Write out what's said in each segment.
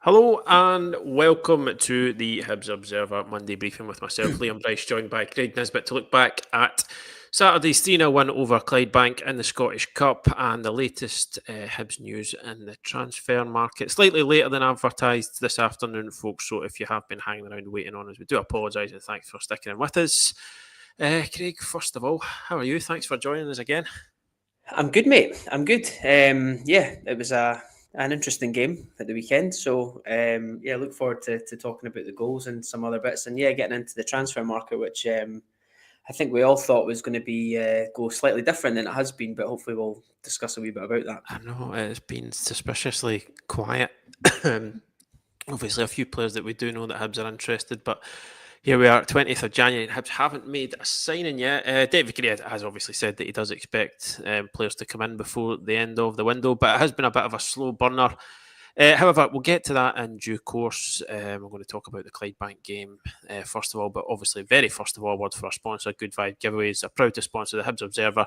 Hello and welcome to the Hibs Observer Monday briefing with myself, Liam Bryce, joined by Craig Nisbet to look back at Saturday's 3-0 win over Clydebank in the Scottish Cup and the latest Hibs news in the transfer market. Slightly later than advertised this afternoon, folks, so if you have been hanging around waiting on us, we do apologise and thanks for sticking in with us. Craig, first of all, how are you? Thanks for joining us again. I'm good, mate. I'm good. It was an interesting game at the weekend. So look forward to talking about the goals and some other bits, and getting into the transfer market, which I think we all thought was going to be go slightly different than it has been. But hopefully, we'll discuss a wee bit about that. I know it's been suspiciously quiet. Obviously, a few players that we do know that Hibs are interested, but here we are, 20th of January, and Hibs haven't made a signing yet. David Gray has obviously said that he does expect players to come in before the end of the window, but it has been a bit of a slow burner. However, we'll get to that in due course. We're going to talk about the Clydebank game first of all, but obviously, very first of all, a word for our sponsor, Good Vibe Giveaways, are proud to sponsor the Hibs Observer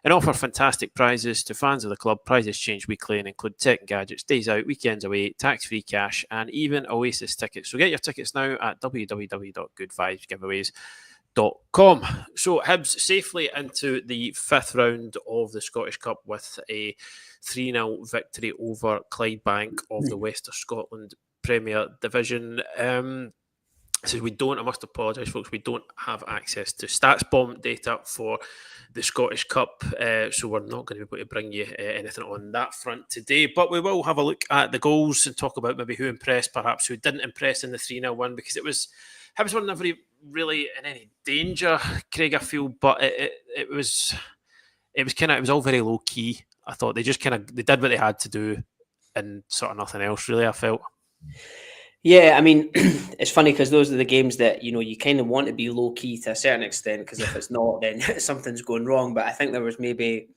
and offer fantastic prizes to fans of the club. Prizes change weekly and include tech and gadgets, days out, weekends away, tax-free cash, and even Oasis tickets. So get your tickets now at www.goodvibesgiveaways.com. So Hibs safely into the fifth round of the Scottish Cup with a 3-0 victory over Clydebank of the West of Scotland Premier Division. So I must apologise, folks, we don't have access to StatsBomb data for the Scottish Cup, so we're not going to be able to bring you anything on that front today, but we will have a look at the goals and talk about maybe who impressed, perhaps who didn't impress in the 3-0 win, because Hibs were never really in any danger, Craig, I feel, but it was all very low key. I thought they did what they had to do and sort of nothing else really, I felt. Yeah, I mean, it's funny because those are the games that you kind of want to be low key to a certain extent, because if it's not, then something's going wrong. But I think there was maybe,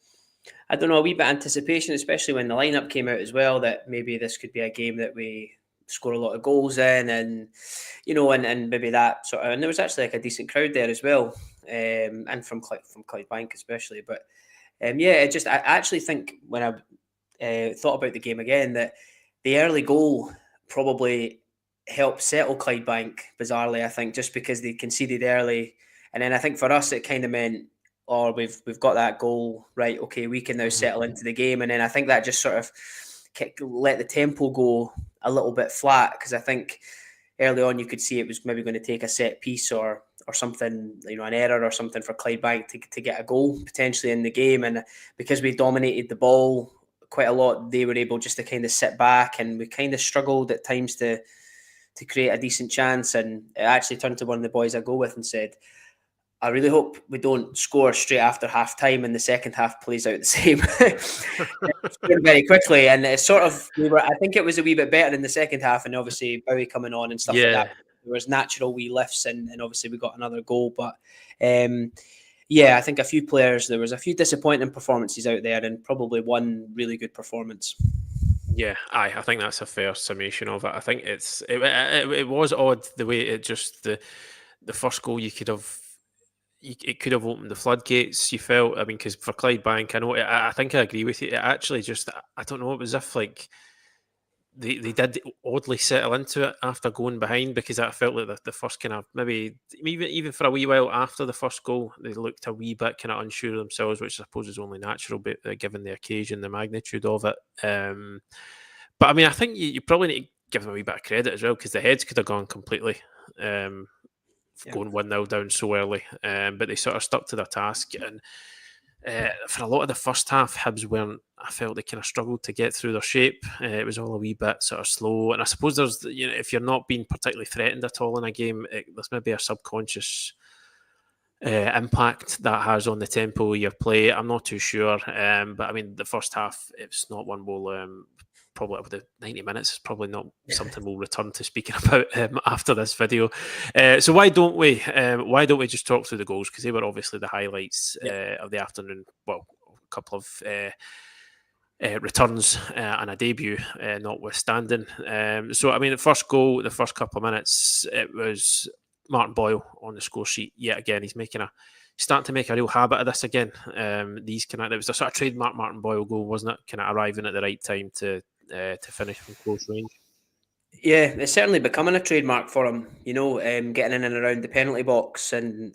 I don't know, a wee bit of anticipation, especially when the lineup came out as well, that maybe this could be a game that we score a lot of goals in, and and maybe that sort of. And there was actually like a decent crowd there as well, and from Clydebank especially. But I actually think when I thought about the game again, that the early goal probably helped settle Clydebank, bizarrely, I think, just because they conceded early. And then I think for us, it kind of meant, we've got that goal, right, okay, we can now settle into the game. And then I think that just sort of let the tempo go a little bit flat, because I think early on you could see it was maybe going to take a set piece or something, an error or something for Clydebank to get a goal potentially in the game. And because we dominated the ball quite a lot, they were able just to kind of sit back, and we kind of struggled at times to create a decent chance. And I actually turned to one of the boys I go with and said, I really hope we don't score straight after half time and the second half plays out the same very quickly. And it's sort of, I think it was a wee bit better in the second half, and obviously Bowie coming on and stuff like that. There was natural wee lifts, and obviously we got another goal. But I think there was a few disappointing performances out there, and probably one really good performance. Yeah, I think that's a fair summation of it. I think it was odd the way the first goal it could have opened the floodgates. You felt, I mean, because for Clydebank, I think I agree with you. It actually just, I don't know, it was as if like they did oddly settle into it after going behind, because I felt like the first kind of, maybe even for a wee while after the first goal, they looked a wee bit kind of unsure of themselves, which I suppose is only natural, but given the occasion, the magnitude of it. But I mean, I think you probably need to give them a wee bit of credit as well, because the heads could have gone completely going 1-0 down so early, but they sort of stuck to their task. And for a lot of the first half, Hibs I felt they kind of struggled to get through their shape. It was all a wee bit sort of slow, and I suppose there's, if you're not being particularly threatened at all in a game, there's maybe a subconscious impact that has on the tempo of your play. I'm not too sure, but I mean, the first half, it's not one we'll probably over the 90 minutes is probably not something we'll return to speaking about after this video. So why don't we just talk through the goals, because they were obviously the highlights of the afternoon. Well, a couple of returns and a debut notwithstanding. So I mean, the first goal, the first couple of minutes, it was Martin Boyle on the score sheet yet again. He's starting to make a real habit of this again. It was a sort of trademark Martin Boyle goal, wasn't it? Kind of arriving at the right time to finish from close range. Yeah, it's certainly becoming a trademark for him, getting in and around the penalty box and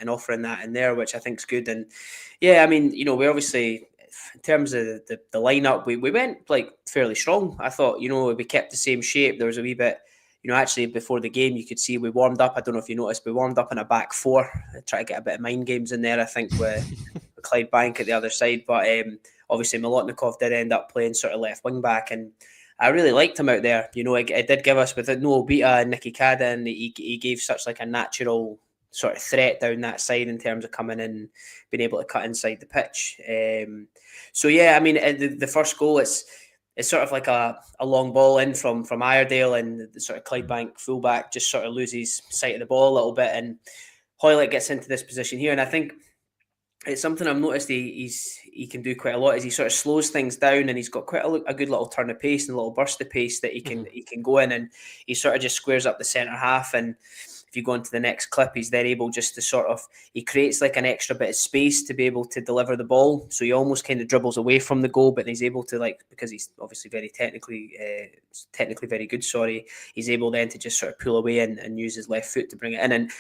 offering that in there, which I think is good. And yeah, I mean, we obviously, in terms of the lineup, we went like fairly strong. I thought, we kept the same shape. There was a wee bit, actually before the game, you could see we warmed up. I don't know if you noticed, we warmed up in a back four, try to get a bit of mind games in there, I think, with Clydebank at the other side. But obviously, Milotnikov did end up playing sort of left wing back, and I really liked him out there. It did give us, with no Obita and Nicky Cadden, he gave such like a natural sort of threat down that side in terms of coming in, being able to cut inside the pitch. So yeah, I mean, the first goal, it's sort of like a long ball in from Iredale, and the sort of Clydebank fullback just sort of loses sight of the ball a little bit, and Hoylett gets into this position here, and I think it's something I've noticed he can do quite a lot, is he sort of slows things down, and he's got quite a good little turn of pace and a little burst of pace that he can go in, and he sort of just squares up the centre half. And if you go into the next clip, he's then able just to sort of, he creates like an extra bit of space to be able to deliver the ball. So he almost kind of dribbles away from the goal, but he's able to, like, because he's obviously very technically very good, he's able then to just sort of pull away and use his left foot to bring it in. And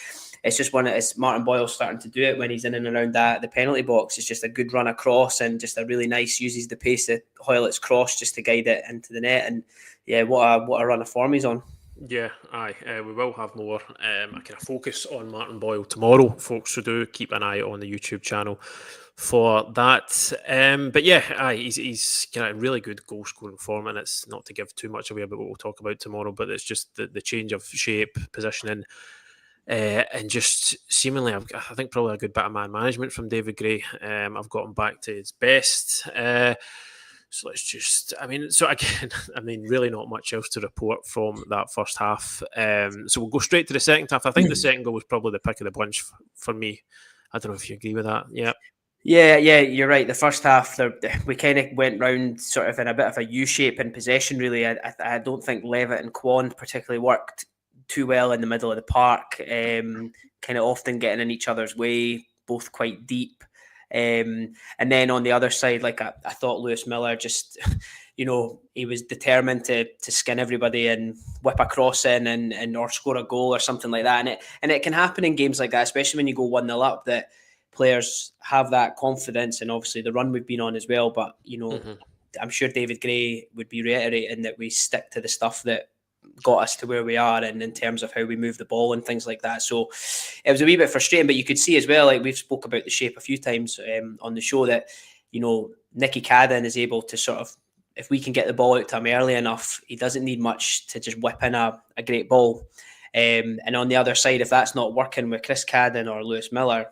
it's just it's Martin Boyle starting to do it when he's in and around the penalty box. It's just a good run across, and just a really nice, uses the pace that Hoylett's cross just to guide it into the net. And yeah, what a run of form he's on. Yeah, aye. We will have more a kind of focus on Martin Boyle tomorrow, folks. So do keep an eye on the YouTube channel for that. But yeah, aye, he's kind of really good goal scoring form, and it's not to give too much away about what we'll talk about tomorrow, but it's just the change of shape, positioning, and just seemingly, I think probably a good bit of man management from David Gray. I've got him back to his best. So let's just, so again, really not much else to report from that first half. So we'll go straight to the second half. I think the second goal was probably the pick of the bunch for me. I don't know if you agree with that. Yeah. Yeah, you're right. The first half, we kind of went round sort of in a bit of a U shape in possession, really. I don't think Levitt and Kwon particularly worked too well in the middle of the park, kind of often getting in each other's way, both quite deep. And then on the other side, like I thought Lewis Miller just, he was determined to skin everybody and whip a cross in and or score a goal or something like that. And it can happen in games like that, especially when you go 1-0 up, that players have that confidence, and obviously the run we've been on as well. But, I'm sure David Gray would be reiterating that we stick to the stuff that got us to where we are, and in terms of how we move the ball and things like that. So it was a wee bit frustrating, but you could see as well, like we've spoke about the shape a few times on the show, that Nicky Cadden is able to sort of, if we can get the ball out to him early enough, he doesn't need much to just whip in a great ball. And on the other side, if that's not working with Chris Cadden or Lewis Miller,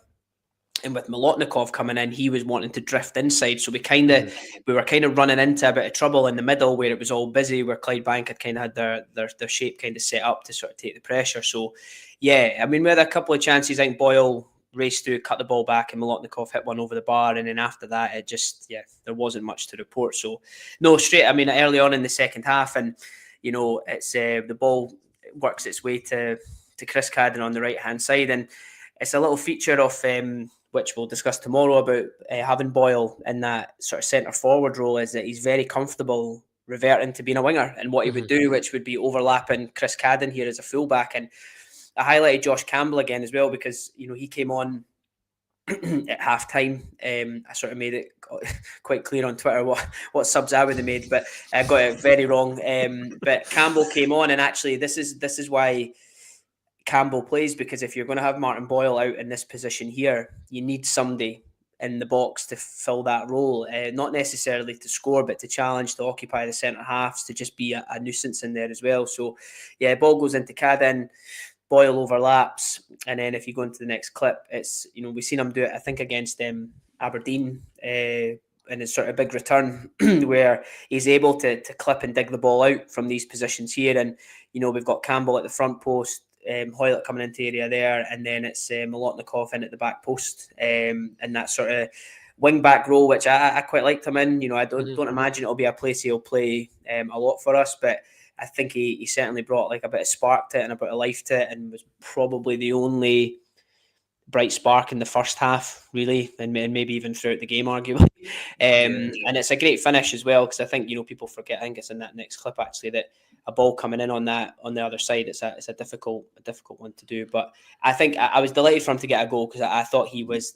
and with Milotnikov coming in, he was wanting to drift inside. So we were kind of running into a bit of trouble in the middle where it was all busy, where Clydebank had kind of had their shape kind of set up to sort of take the pressure. So yeah, we had a couple of chances. I think Boyle raced through, cut the ball back, and Milotnikov hit one over the bar. And then after that, it just, there wasn't much to report. So no, straight, early on in the second half, and it's the ball works its way to Chris Cadden on the right hand side, and it's a little feature of which we'll discuss tomorrow about having Boyle in that sort of centre forward role, is that he's very comfortable reverting to being a winger, and what he would do, which would be overlapping Chris Cadden here as a fullback. And I highlighted Josh Campbell again as well, because he came on at half time. I sort of made it quite clear on Twitter what subs I would have made, but I got it very wrong. But Campbell came on, and actually this is why Campbell plays, because if you're going to have Martin Boyle out in this position here, you need somebody in the box to fill that role, not necessarily to score, but to challenge, to occupy the centre halves, to just be a nuisance in there as well. So yeah, ball goes into Cadden, Boyle overlaps, and then if you go into the next clip, it's we've seen him do it, I think, against Aberdeen, and it's sort of a big return where he's able to clip and dig the ball out from these positions here. And we've got Campbell at the front post, Hoylett coming into area there, and then it's Milotnikov in at the back post, and that sort of wing back role, which I quite liked him in. I don't imagine it'll be a place he'll play a lot for us, but I think he certainly brought like a bit of spark to it and a bit of life to it, and was probably the only bright spark in the first half, really, and maybe even throughout the game, arguably. And it's a great finish as well, because I think people forget. I think it's in that next clip actually that a ball coming in on the other side. It's a difficult one to do. But I think I was delighted for him to get a goal, because I thought he was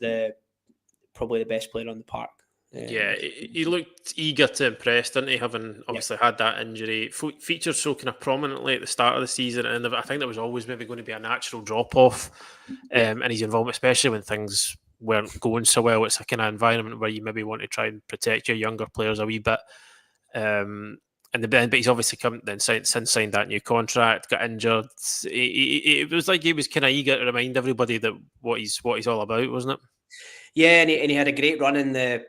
probably the best player on the park. He looked eager to impress, didn't he? Having obviously had that injury, featured so kind of prominently at the start of the season, and I think there was always maybe going to be a natural drop off in his involvement, especially when things weren't going so well. It's a kind of environment where you maybe want to try and protect your younger players a wee bit. But he's obviously come then since signed that new contract, got injured. It was like he was kind of eager to remind everybody that what he's all about, wasn't it? Yeah, and he had a great run in the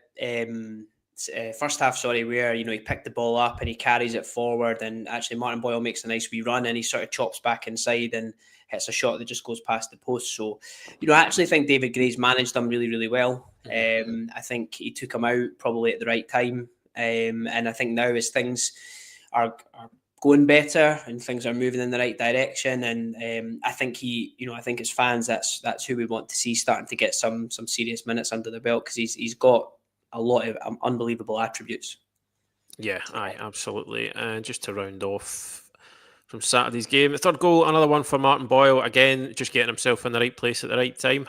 first half, where he picked the ball up and he carries it forward, and actually Martin Boyle makes a nice wee run and he sort of chops back inside and hits a shot that just goes past the post. So, I actually think David Gray's managed him really, really well. I think he took him out probably at the right time, and I think now as things are going better and things are moving in the right direction, and I think I think as fans, that's who we want to see starting to get some serious minutes under the belt, because he's got a lot of unbelievable attributes. Yeah, absolutely. And just to round off from Saturday's game, the third goal, another one for Martin Boyle, again just getting himself in the right place at the right time.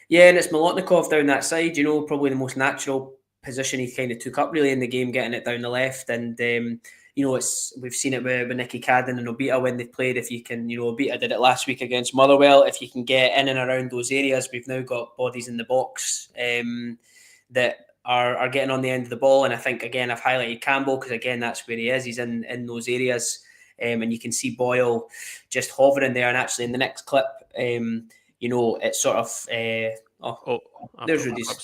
Yeah, and it's Molotnikov down that side, probably the most natural position he kind of took up really in the game, getting it down the left. And we've seen it with Nicky Cadden and Obita when they've played. If you can, Obita did it last week against Motherwell. If you can get in and around those areas, we've now got bodies in the box that are getting on the end of the ball. And I think, again, I've highlighted Campbell, because again, that's where he is. He's in those areas, and you can see Boyle just hovering there. And actually, in the next clip, it's sort of. There's Rudy's.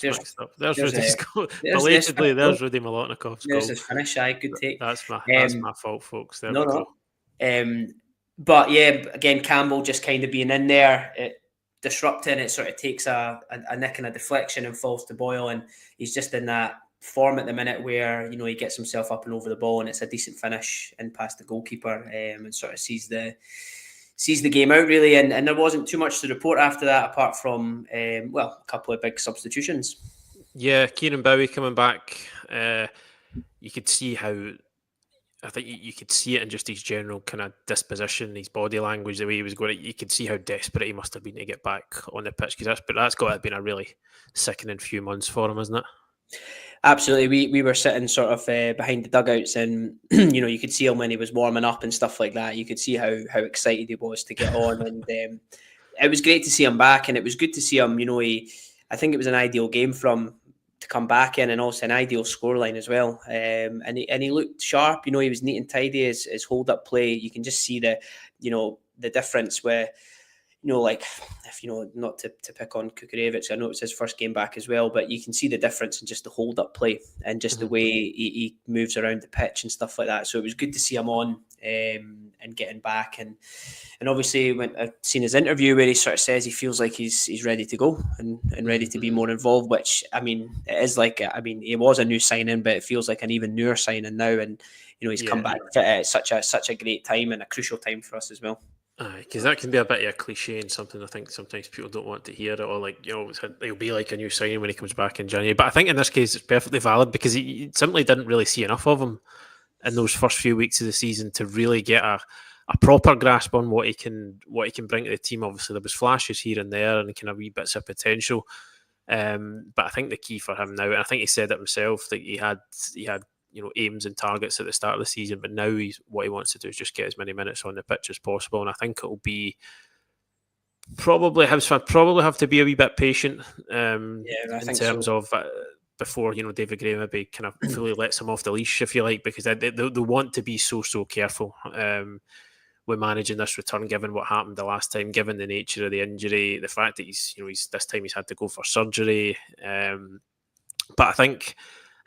There's Rudy's goal. Belatedly, there's Rudy Molotnikov's goal. There's his finish. Good take. That's my fault, folks. There we go. But yeah, again, Campbell just kind of being in there, disrupting it, sort of takes a nick and a deflection and falls to Boyle, and he's just in that form at the minute where he gets himself up and over the ball, and it's a decent finish in past the goalkeeper, and sort of sees the game out really, and there wasn't too much to report after that apart from a couple of big substitutions. Yeah, Kieran Bowie coming back. You could see how. I think you could see it in just his general kind of disposition, his body language, the way he was going. You could see how desperate he must have been to get back on the pitch, because that's got to have been a really sickening few months for him, isn't it? Absolutely. We were sitting sort of behind the dugouts, and you could see him when he was warming up and stuff like that. You could see how excited he was to get on, and it was great to see him back, and it was good to see him. I think it was an ideal game for him to come back in, and also an ideal scoreline as well. And he looked sharp. He was neat and tidy. His hold up play, you can just see the difference where. If not to pick on Kukurevich, I know it's his first game back as well, but you can see the difference in just the hold-up play and just the way he moves around the pitch and stuff like that. So it was good to see him on and getting back. And obviously, when I've seen his interview where he sort of says he feels like he's ready to go and ready to be more involved, which, it is he was a new signing, but it feels like an even newer signing now. And, he's come back at such a great time and a crucial time for us as well. Because that can be a bit of a cliche and something I think sometimes people don't want to hear it, or he'll be like a new signing when he comes back in January. But I think in this case it's perfectly valid, because he simply didn't really see enough of him in those first few weeks of the season to really get a proper grasp on what he can bring to the team. Obviously there was flashes here and there and kind of wee bits of potential, but I think the key for him now, and I think he said it himself, that he had aims and targets at the start of the season, but now what he wants to do is just get as many minutes on the pitch as possible. And I think it'll be probably have to be a wee bit patient in terms of before David Gray maybe kind of fully lets him off the leash, if you like, because they want to be so careful with managing this return, given what happened the last time, given the nature of the injury, the fact that he's this time he's had to go for surgery. But I think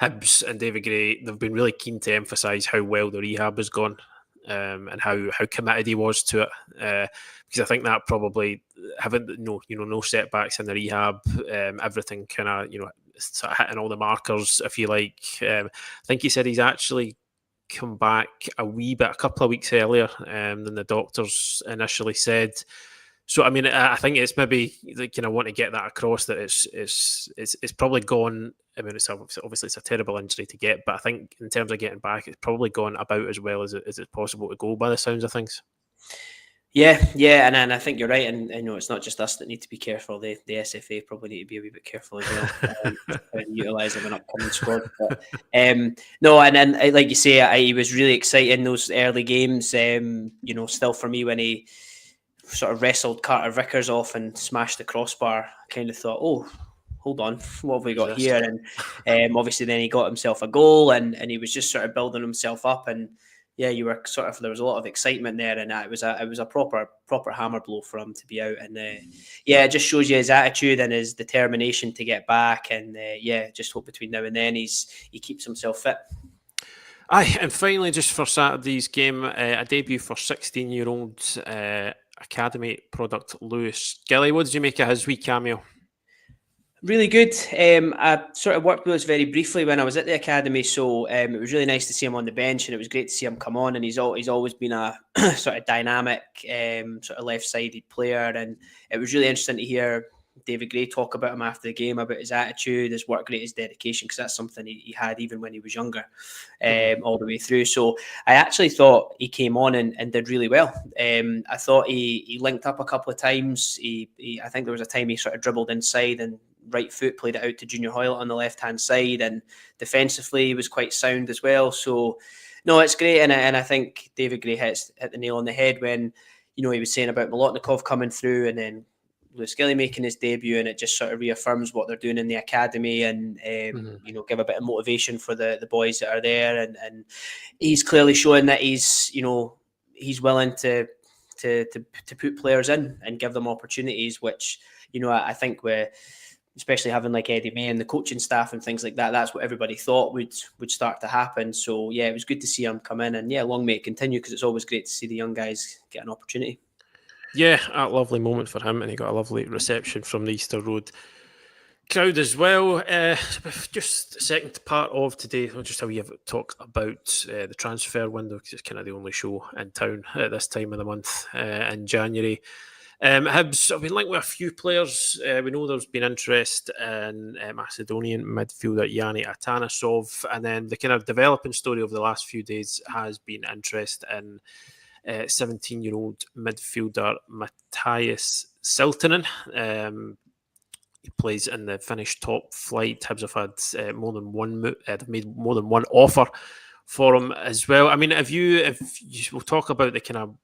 Hibs and David Gray, they've been really keen to emphasise how well the rehab has gone, and how committed he was to it. Because I think that probably having no setbacks in the rehab, everything kind of sort of hitting all the markers, if you like. I think he said he's actually come back a couple of weeks earlier than the doctors initially said. So I mean, I think it's maybe like, want to get that across that it's probably gone. I mean, it's obviously it's a terrible injury to get, but I think in terms of getting back, it's probably gone about as well as it's possible to go by the sounds of things. Yeah, and I think you're right, and it's not just us that need to be careful. The SFA probably need to be a wee bit careful as well, utilising an upcoming squad. But no, and then like you say, he was really exciting those early games. Still for me when he sort of wrestled Carter Vickers off and smashed the crossbar, I kind of thought, oh, hold on, what have we got here? And obviously then he got himself a goal, and he was just sort of building himself up. And yeah, you were there was a lot of excitement there, and it was a proper hammer blow for him to be out. And it just shows you his attitude and his determination to get back. And just hope between now and then he keeps himself fit. Aye, and finally, just for Saturday's game, a debut for 16-year-old academy product Lewis Gilly. What did you make of his wee cameo? Really good. I sort of worked with us very briefly when I was at the academy, so it was really nice to see him on the bench, and it was great to see him come on. And he's always been a sort of dynamic, sort of left-sided player, and it was really interesting to hear David Gray talk about him after the game, about his attitude, his work rate, his dedication, because that's something he had even when he was younger, all the way through. So I actually thought he came on and did really well. I thought he linked up a couple of times. I think there was a time he sort of dribbled inside and right foot played it out to Junior Hoylett on the left-hand side, and defensively he was quite sound as well. So no, it's great, and I think David Gray hit the nail on the head when he was saying about Molotnikov coming through and then Lewis Gilly making his debut, and it just sort of reaffirms what they're doing in the academy, and give a bit of motivation for the boys that are there, and he's clearly showing that he's willing to put players in and give them opportunities, which I think we're, especially having like Eddie May and the coaching staff and things like that, that's what everybody thought would start to happen. So yeah, it was good to see him come in, and long may it continue, because it's always great to see the young guys get an opportunity. Yeah, a lovely moment for him, and he got a lovely reception from the Easter Road crowd as well. Just the second part of today, I'll just how we have talked about the transfer window, because it's kind of the only show in town at this time of the month in January. Hibs have been linked with a few players. We know there's been interest in Macedonian midfielder Yanni Atanasov, and then the kind of developing story over the last few days has been interest in 17-year-old midfielder Matthias Siltanen. He plays in the Finnish top flight. Hibs have had more than one. They've made more than one offer for him as well. I mean, we'll talk about the kind of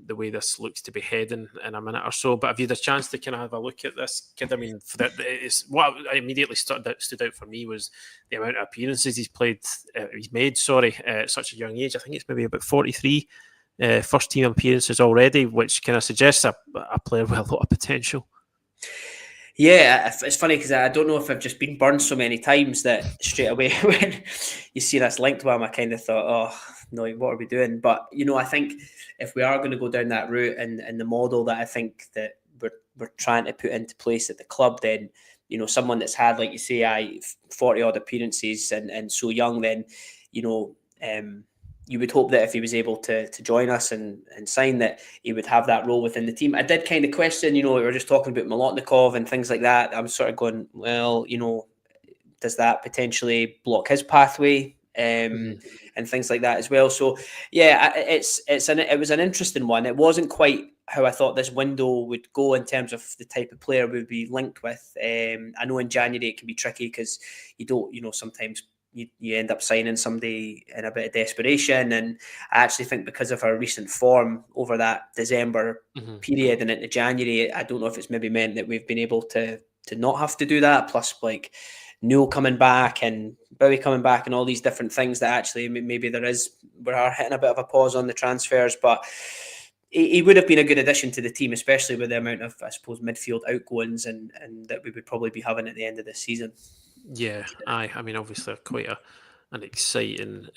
the way this looks to be heading in a minute or so, but have you had a chance to kind of have a look at this kid? I mean, what immediately stood out for me was the amount of appearances he's made. At such a young age. I think it's maybe about 43 first team appearances already, which kind of suggests a player with a lot of potential. Yeah, it's funny because I don't know if I've just been burned so many times that straight away when you see this linked to him, I kind of thought, oh, no, what are we doing? But, I think if we are going to go down that route and the model that I think that we're trying to put into place at the club, then, someone that's had, like you say, 40 odd appearances and so young, then, you would hope that if he was able to join us and sign, that he would have that role within the team. I did kind of question, we were just talking about Molotnikov and things like that. I'm sort of going, well, does that potentially block his pathway and things like that as well? So yeah, it was an interesting one. It wasn't quite how I thought this window would go in terms of the type of player we'd be linked with. I know in January it can be tricky because you don't, sometimes you end up signing somebody in a bit of desperation, and I actually think because of our recent form over that December period and into January, I don't know if it's maybe meant that we've been able to not have to do that, plus like Newell coming back and Bowie coming back and all these different things that actually maybe we are hitting a bit of a pause on the transfers, but he would have been a good addition to the team, especially with the amount of, I suppose, midfield outgoings and that we would probably be having at the end of this season. Yeah, I mean, obviously quite an exciting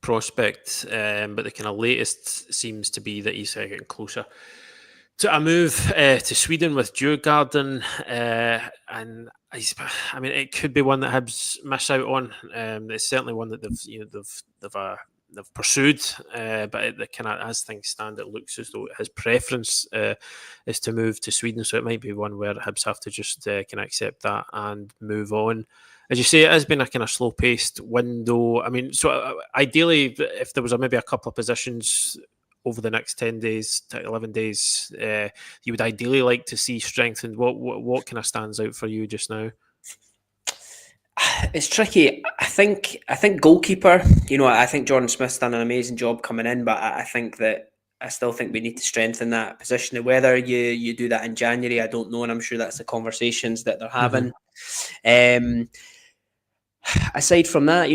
prospect, but the kind of latest seems to be that he's getting closer to a move to Sweden with Djurgården, and I mean, it could be one that Hibs miss out on. It's certainly one that they've they've pursued, but kind of as things stand, it looks as though his preference is to move to Sweden. So it might be one where Hibs have to just kind of accept that and move on. As you say, it has been a kind of slow-paced window. I mean, so ideally, if there was maybe a couple of positions over the next 10 days to 11 days, you would ideally like to see strengthened. What kind of stands out for you just now? It's tricky. I think goalkeeper. I think Jordan Smith's done an amazing job coming in, but I think that I still think we need to strengthen that position. Whether you do that in January, I don't know, and I'm sure that's the conversations that they're having. Aside from that,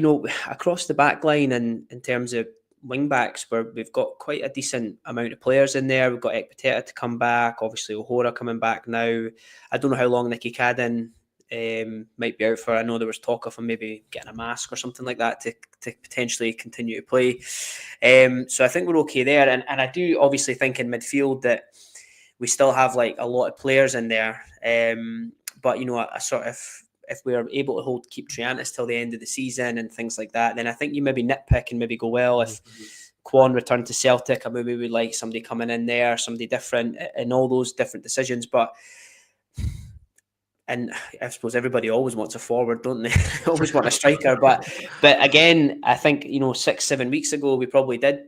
across the back line and in terms of wing backs, where we've got quite a decent amount of players in there. We've got Ekpiteta to come back, obviously O'Hora coming back now. I don't know how long Nicky Cadden might be out for. I know there was talk of him maybe getting a mask or something like that to potentially continue to play. So I think we're okay there. And I do obviously think in midfield that we still have like a lot of players in there. But I sort of, if we're able to keep Triantis till the end of the season and things like that, then I think you maybe nitpick and maybe go, well, if Kwon returned to Celtic, I maybe would like somebody coming in there, somebody different, and all those different decisions. And I suppose everybody always wants a forward, don't they? Always want a striker. But again, I think, 6-7 weeks ago, we probably did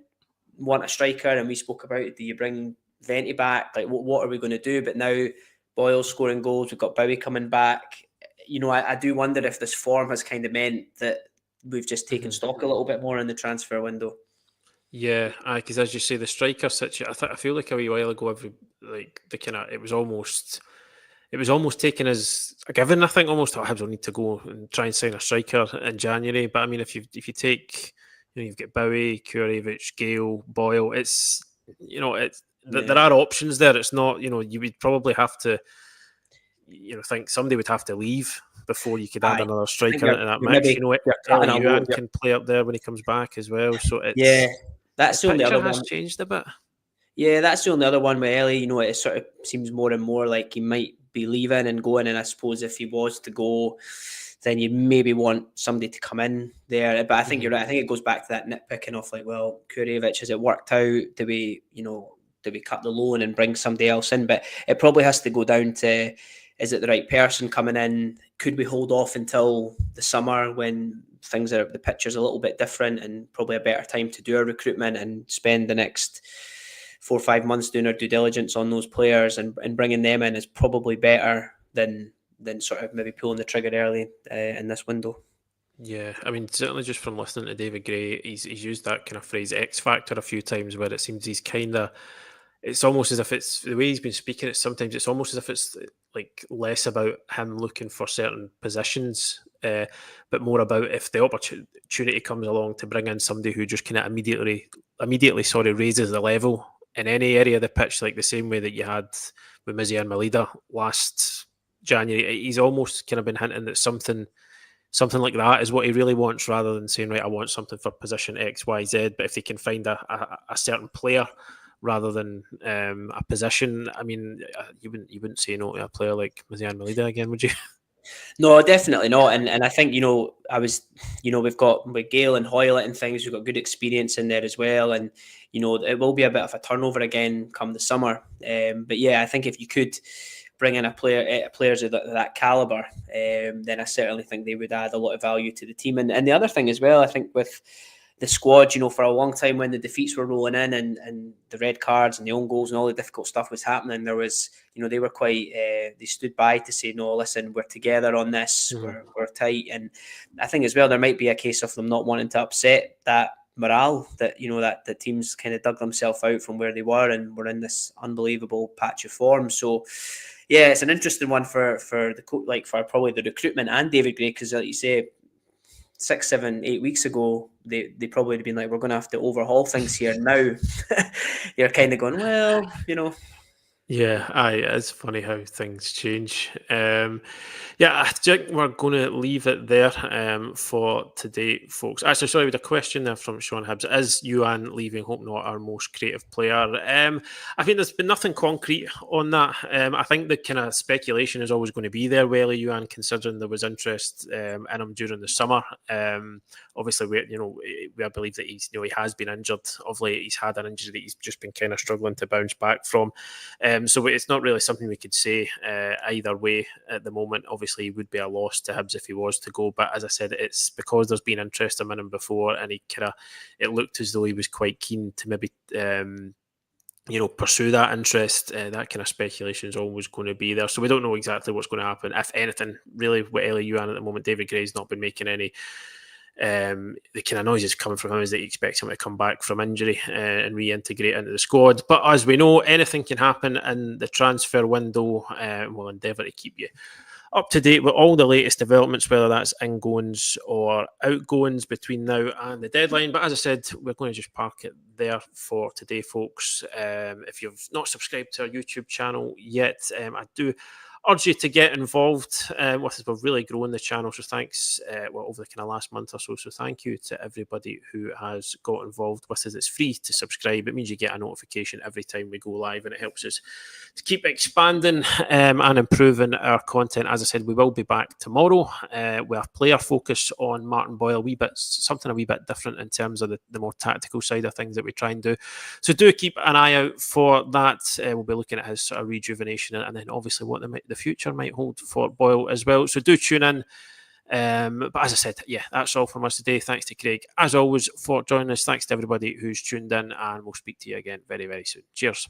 want a striker, and we spoke about, do you bring Venti back? Like, what are we going to do? But now Boyle's scoring goals. We've got Bowie coming back. I do wonder if this form has kind of meant that we've just taken stock a little bit more in the transfer window. Yeah, because as you say, the striker situation, I feel like a wee while ago, it was almost taken as a given. I think almost Hibs will need to go and try and sign a striker in January. But I mean, if you take, you've got Bowie, Kurevich, Gale, Boyle. There are options there. It's not, you would probably have to, think somebody would have to leave before you could add another striker into that mix. Ellie Yuan can play up there when he comes back as well. So that's the only other one. Has changed a bit. Yeah, that's the only other one with Ellie. It sort of seems more and more like he might be leaving and going. And I suppose if he was to go, then you maybe want somebody to come in there. But I think you're right. I think it goes back to that nitpicking of like, well, Kurevich, has it worked out? Do we cut the loan and bring somebody else in? But it probably has to go down to, is it the right person coming in? Could we hold off until the summer when the picture's a little bit different and probably a better time to do our recruitment and spend the next 4 or 5 months doing our due diligence on those players and bringing them in is probably better than sort of maybe pulling the trigger early in this window. Yeah, I mean, certainly just from listening to David Gray, he's used that kind of phrase X factor a few times, where it seems he's it's almost as if it's the way he's been speaking. Sometimes it's almost as if it's like less about him looking for certain positions, but more about if the opportunity comes along to bring in somebody who just kind of immediately raises the level in any area of the pitch, like the same way that you had with Mizzy and Malida last January. He's almost kind of been hinting that something like that is what he really wants, rather than saying, right, I want something for position X, Y, Z. But if they can find a certain player rather than a position, I mean, you wouldn't say no to a player like Mizzy Malida again, would you? No, definitely not. And I think, we've got with Gale and Hoylett and things, we've got good experience in there as well. And, it will be a bit of a turnover again come the summer. But yeah, I think if you could bring in players of that caliber, then I certainly think they would add a lot of value to the team. And the other thing as well, I think with the squad, for a long time when the defeats were rolling in and the red cards and the own goals and all the difficult stuff was happening, there was, they were quite, they stood by to say, no, listen, we're together on this, we're tight. And I think as well, there might be a case of them not wanting to upset that morale that, that the teams kind of dug themselves out from where they were and were in this unbelievable patch of form. So, yeah, it's an interesting one for probably the recruitment and David Gray, because like you say, 6, 7, 8 weeks ago, they probably would have been like, we're going to have to overhaul things here. Now, you're kind of going, well, Yeah, aye, it's funny how things change. Yeah, I think we're going to leave it there for today, folks. Actually, sorry, with a question there from Sean Hibbs. Is Yuan leaving Hope not our most creative player? I think there's been nothing concrete on that. I think the kind of speculation is always going to be there, Welly Yuan, considering there was interest in him during the summer. Obviously, we believe that he has been injured of late. He's had an injury that he's just been kind of struggling to bounce back from. So it's not really something we could say either way at the moment. Obviously, it would be a loss to Hibs if he was to go. But as I said, it's because there's been interest in him before, and it looked as though he was quite keen to maybe pursue that interest. That kind of speculation is always going to be there. So we don't know exactly what's going to happen. If anything, really, with Ellie Yuan at the moment, David Gray's not been making any. The kind of noises coming from him is that he expects him to come back from injury and reintegrate into the squad. But as we know, anything can happen in the transfer window. We'll endeavour to keep you up to date with all the latest developments, whether that's ingoings or outgoings between now and the deadline. But as I said, we're going to just park it there for today, folks. If you've not subscribed to our YouTube channel yet, I do urge you to get involved with us. We've really grown the channel, so thanks over the kind of last month or so. So thank you to everybody who has got involved with us. It's free to subscribe. It means you get a notification every time we go live, and it helps us to keep expanding and improving our content. As I said, we will be back tomorrow with a player focus on Martin Boyle, something a wee bit different in terms of the more tactical side of things that we try and do. So do keep an eye out for that. We'll be looking at his sort of rejuvenation, and then obviously what the future might hold for Boyle as well. So do tune in. But as I said, yeah, that's all from us today. Thanks to Craig, as always, for joining us. Thanks to everybody who's tuned in, and we'll speak to you again very, very soon. Cheers.